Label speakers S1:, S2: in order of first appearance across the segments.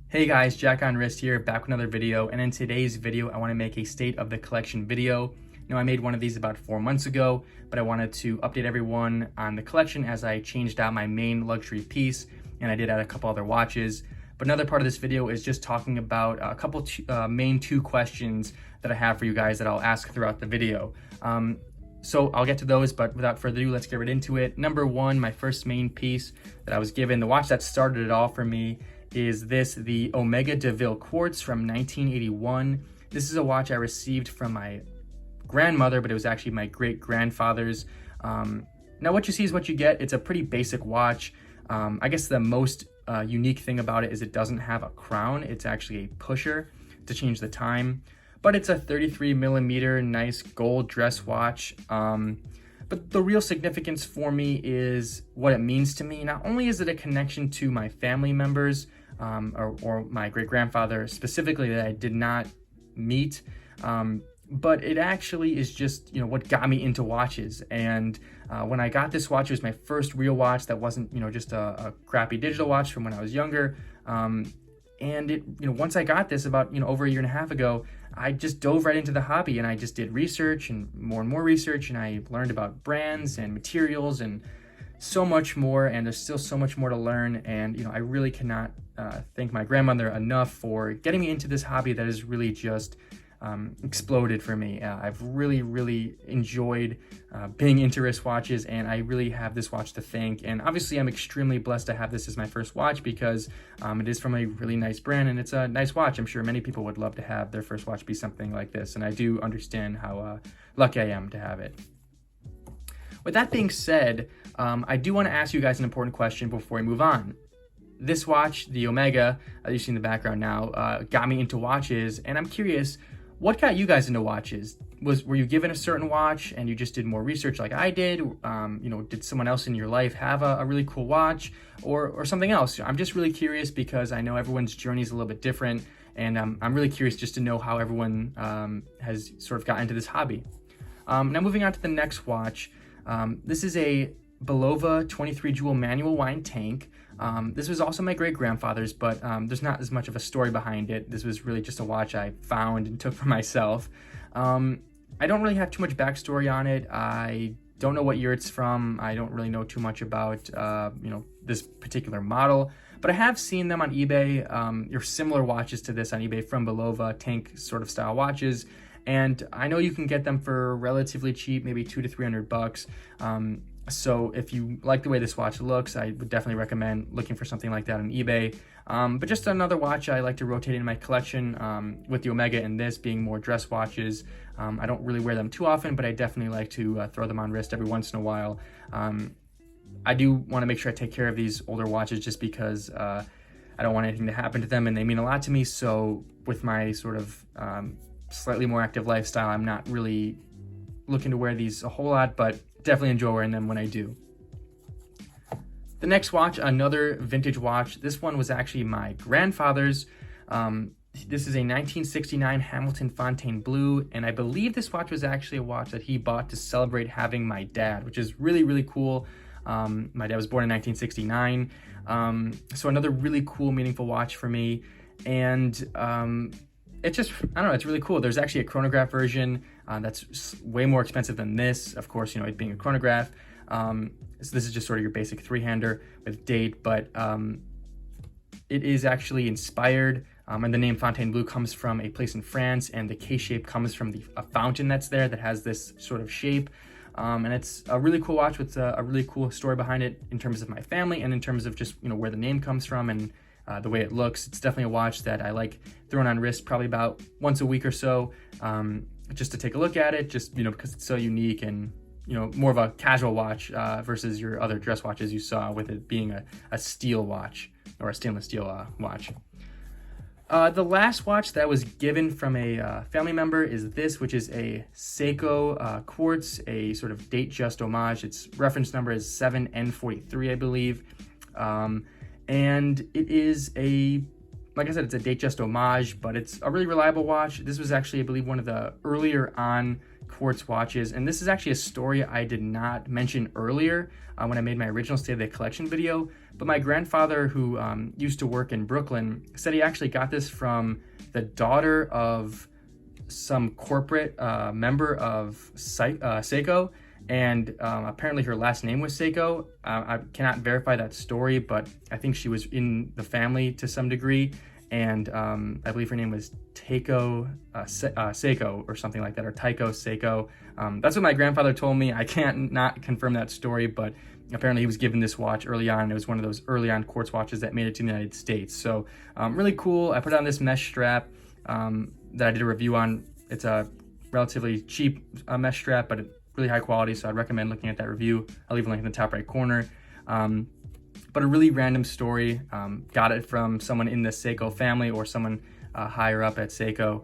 S1: Hey guys, Jack on Wrist here, back with another video, and in today's video I want to make a state of the collection video. Now I made one of these about 4 months ago, but I wanted to update everyone on the collection as I changed out my main luxury piece, and I did add a couple other watches. But another part of this video is just talking about a couple main two questions that I have for you guys that I'll ask throughout the video. So I'll get to those, but without further ado, let's get right into it. Number one, my first main piece that I was given, the watch that started it all for me, is the Omega DeVille Quartz from 1981. This is a watch I received from my grandmother, but it was actually my great-grandfather's. Now what you see is what you get. It's a pretty basic watch. I guess the most unique thing about it is it doesn't have a crown. It's actually a pusher to change the time, but it's a 33 millimeter nice gold dress watch. But the real significance for me is what it means to me. Not only is it a connection to my family members, or my great-grandfather specifically that I did not meet, but it actually is just, what got me into watches. And when I got this watch, it was my first real watch that wasn't, just a crappy digital watch from when I was younger. And it, once I got this about, over a year and a half ago, I just dove right into the hobby, and I just did research and more research, and I learned about brands and materials and so much more, and there's still so much more to learn. And I really cannot thank my grandmother enough for getting me into this hobby that has really just exploded for me. I've really enjoyed being into wristwatches, and I really have this watch to thank. And obviously I'm extremely blessed to have this as my first watch because it is from a really nice brand, and it's a nice watch. I'm sure many people would love to have their first watch be something like this, and I do understand how lucky I am to have it. With that being said, I do want to ask you guys an important question before we move on. This watch, the Omega, you see in the background now, got me into watches, and I'm curious, what got you guys into watches? Were you given a certain watch and you just did more research like I did? Did someone else in your life have a really cool watch or something else? I'm just really curious because I know everyone's journey is a little bit different, and I'm really curious just to know how everyone has sort of got into this hobby. Now moving on to the next watch. This is a Belova 23 jewel manual wind tank. This was also my great-grandfather's, but there's not as much of a story behind it. This was really just a watch I found and took for myself. I don't really have too much backstory on it. I don't know what year it's from. I don't really know too much about this particular model, but I have seen them on eBay, or similar watches to this on eBay from Belova, tank sort of style watches. And I know you can get them for relatively cheap, maybe $200 to $300. So if you like the way this watch looks, I would definitely recommend looking for something like that on eBay. But just another watch I like to rotate in my collection, with the Omega and this being more dress watches. I don't really wear them too often, but I definitely like to throw them on wrist every once in a while. I do want to make sure I take care of these older watches just because I don't want anything to happen to them, and they mean a lot to me. So with my sort of slightly more active lifestyle, I'm not really looking to wear these a whole lot, but definitely enjoy wearing them when I do. The next watch, another vintage watch. This one was actually my grandfather's. This is a 1969 Hamilton Fontaine Blue, and I believe this watch was actually a watch that he bought to celebrate having my dad, which is really cool. My dad was born in 1969, so another really cool, meaningful watch for me. And it's just, I don't know, it's really cool. There's actually a chronograph version that's way more expensive than this, of course, it being a chronograph. So this is just sort of your basic three-hander with date, but it is actually inspired, and the name Fontaine Bleu comes from a place in France, and the K-shape comes from a fountain that's there that has this sort of shape. And it's a really cool watch with a really cool story behind it in terms of my family and in terms of just, where the name comes from and the way it looks. It's definitely a watch that I like throwing on wrist probably about once a week or so, just to take a look at it, just, because it's so unique and, more of a casual watch versus your other dress watches you saw with it being a steel watch or a stainless steel watch. The last watch that was given from a family member is this, which is a Seiko quartz, a sort of date just homage. Its reference number is 7N43, I believe. And it is like I said, it's a date just homage, but it's a really reliable watch. This was actually, I believe, one of the earlier on quartz watches. And this is actually a story I did not mention earlier when I made my original State of the Collection video. But my grandfather, who used to work in Brooklyn, said he actually got this from the daughter of some corporate member of Seiko. And apparently her last name was Seiko. I cannot verify that story, but I think she was in the family to some degree. And I believe her name was Seiko or something like that, or Taiko Seiko. That's what my grandfather told me. I can't not confirm that story, but apparently he was given this watch early on. It was one of those early on quartz watches that made it to the United States. So really cool. I put on this mesh strap that I did a review on. It's a relatively cheap mesh strap, but really high quality, so I'd recommend looking at that review. I'll leave a link in the top right corner. But a really random story. Got it from someone in the Seiko family or someone higher up at Seiko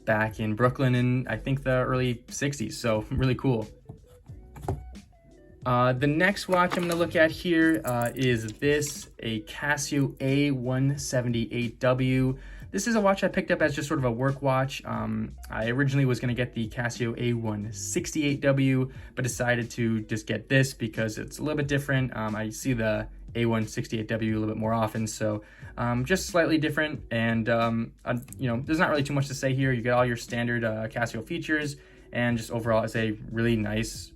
S1: back in Brooklyn in, I think, the early 60s. So really cool. The next watch I'm going to look at here is this, a Casio A178W. This is a watch I picked up as just sort of a work watch. I originally was going to get the Casio A168W, but decided to just get this because it's a little bit different. I see the A168W a little bit more often, so just slightly different. And you know, there's not really too much to say here. You get all your standard Casio features, and just overall, it's a really nice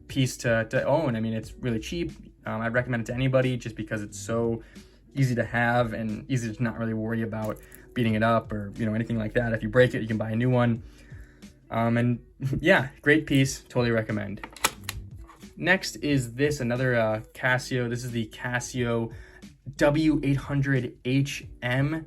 S1: piece to own. I mean, it's really cheap. I'd recommend it to anybody just because it's so easy to have and easy to not really worry about beating it up or, you know, anything like that. If you break it, you can buy a new one. And yeah, great piece, totally recommend. Next is this, another Casio. This is the Casio W800HM.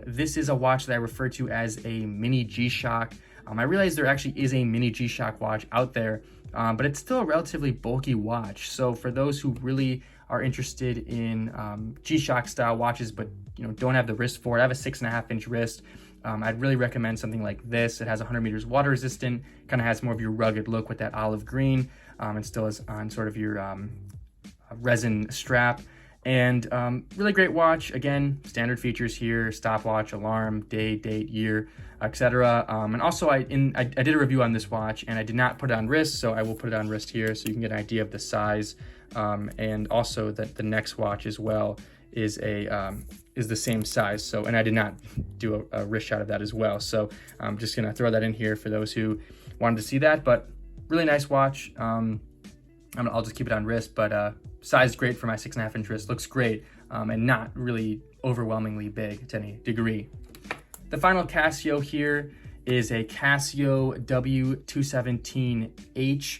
S1: This is a watch that I refer to as a mini G-Shock. I realize there actually is a mini G-Shock watch out there, but it's still a relatively bulky watch. So for those who really are interested in G-Shock style watches, but you know, don't have the wrist for it, I have a 6.5-inch wrist. I'd really recommend something like this. It has 100 meters water resistant, kind of has more of your rugged look with that olive green, and still is on sort of your resin strap. And really great watch. Again, standard features here: stopwatch, alarm, day, date, year, etc. And also I did a review on this watch, and I did not put it on wrist, so I will put it on wrist here so you can get an idea of the size. And also that the next watch as well is the same size. So, and I did not do a wrist shot of that as well. So I'm just gonna throw that in here for those who wanted to see that. But really nice watch. I'll just keep it on wrist, but size great for my 6.5-inch wrist. Looks great, and not really overwhelmingly big to any degree. The final Casio here is a Casio W217H.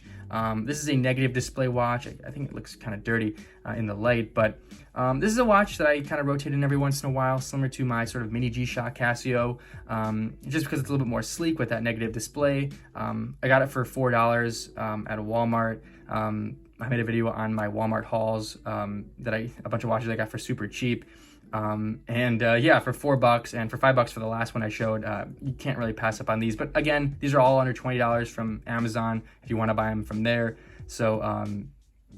S1: This is a negative display watch. I think it looks kind of dirty in the light, but this is a watch that I kind of rotate in every once in a while, similar to my sort of mini G-Shock Casio, just because it's a little bit more sleek with that negative display. I got it for $4 at a Walmart. I made a video on my Walmart hauls a bunch of watches I got for super cheap. Yeah, for $4 and for $5 for the last one I showed, you can't really pass up on these. But again, these are all under $20 from Amazon if you want to buy them from there. So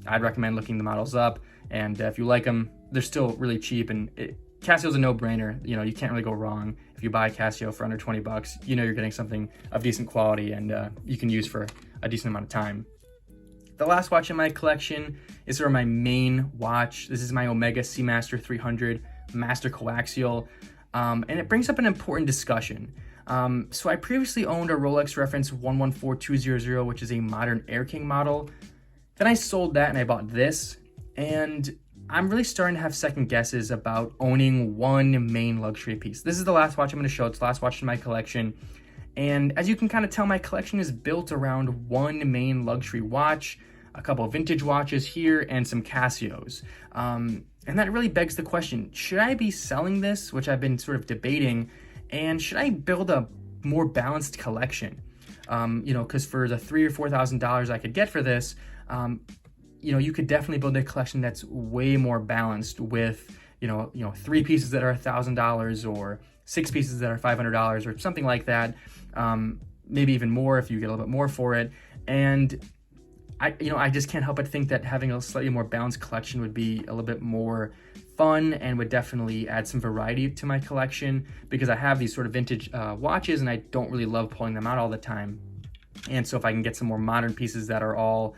S1: I'd recommend looking the models up, and if you like them, they're still really cheap, and Casio's a no-brainer. You know, you can't really go wrong if you buy a Casio for under $20. You know you're getting something of decent quality, and you can use for a decent amount of time. The last watch in my collection is sort of my main watch. This is my Omega Seamaster 300 Master Coaxial, and it brings up an important discussion. So I previously owned a Rolex reference 114200, which is a modern Air King model. Then I sold that and I bought this, and I'm really starting to have second guesses about owning one main luxury piece. This is the last watch I'm going to show. It's the last watch in my collection. And as you can kind of tell, my collection is built around one main luxury watch, a couple of vintage watches here, and some Casios. And that really begs the question, should I be selling this, which I've been sort of debating, and should I build a more balanced collection? You know, because for the $3,000 or $4,000 I could get for this, you know, you could definitely build a collection that's way more balanced with, you know, 3 pieces that are $1,000 or 6 pieces that are $500 or something like that. Maybe even more if you get a little bit more for it. And I just can't help but think that having a slightly more balanced collection would be a little bit more fun and would definitely add some variety to my collection, because I have these sort of vintage watches and I don't really love pulling them out all the time. And so if I can get some more modern pieces that are all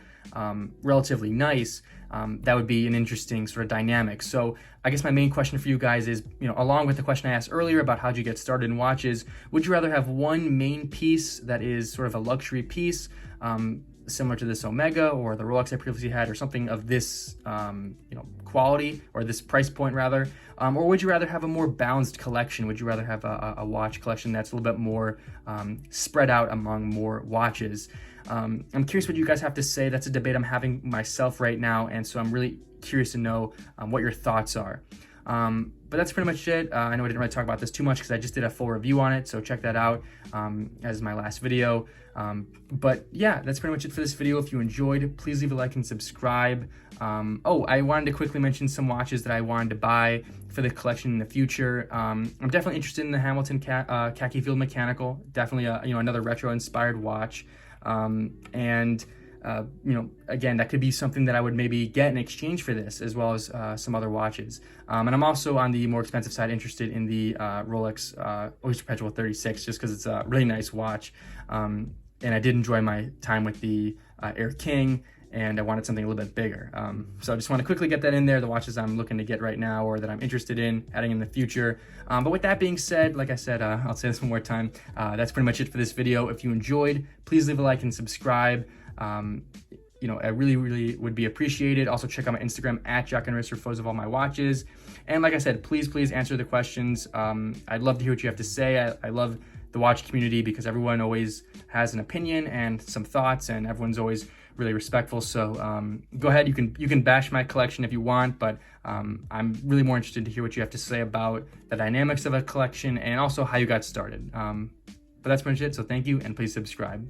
S1: relatively nice, that would be an interesting sort of dynamic. So I guess my main question for you guys is, along with the question I asked earlier about how'd you get started in watches, would you rather have one main piece that is sort of a luxury piece, similar to this Omega or the Rolex I previously had, or something of this quality, or this price point rather, or would you rather have a more balanced collection? Would you rather have a watch collection that's a little bit more spread out among more watches? I'm curious what you guys have to say. That's a debate I'm having myself right now, and so I'm really curious to know what your thoughts are. But that's pretty much it. I know I didn't really talk about this too much because I just did a full review on it, so check that out as my last video. But yeah, that's pretty much it for this video. If you enjoyed, please leave a like and subscribe. Oh, I wanted to quickly mention some watches that I wanted to buy for the collection in the future. I'm definitely interested in the Hamilton Khaki Field Mechanical. Definitely another retro-inspired watch. Again, that could be something that I would maybe get in exchange for this, as well as some other watches. And I'm also, on the more expensive side, interested in the Rolex Oyster Perpetual 36, just because it's a really nice watch. And I did enjoy my time with the Air King, and I wanted something a little bit bigger. So I just want to quickly get that in there, the watches I'm looking to get right now, or that I'm interested in adding in the future. But with that being said, like I said, I'll say this one more time, that's pretty much it for this video. If you enjoyed, please leave a like and subscribe. I really would be appreciated. Also check out my Instagram at Jack and Wrist for photos of all my watches. And like I said, please answer the questions. I'd love to hear what you have to say. I love the watch community because everyone always has an opinion and some thoughts, and everyone's always really respectful. So go ahead, you can bash my collection if you want, but I'm really more interested to hear what you have to say about the dynamics of a collection and also how you got started. But that's pretty much it. So thank you, and please subscribe.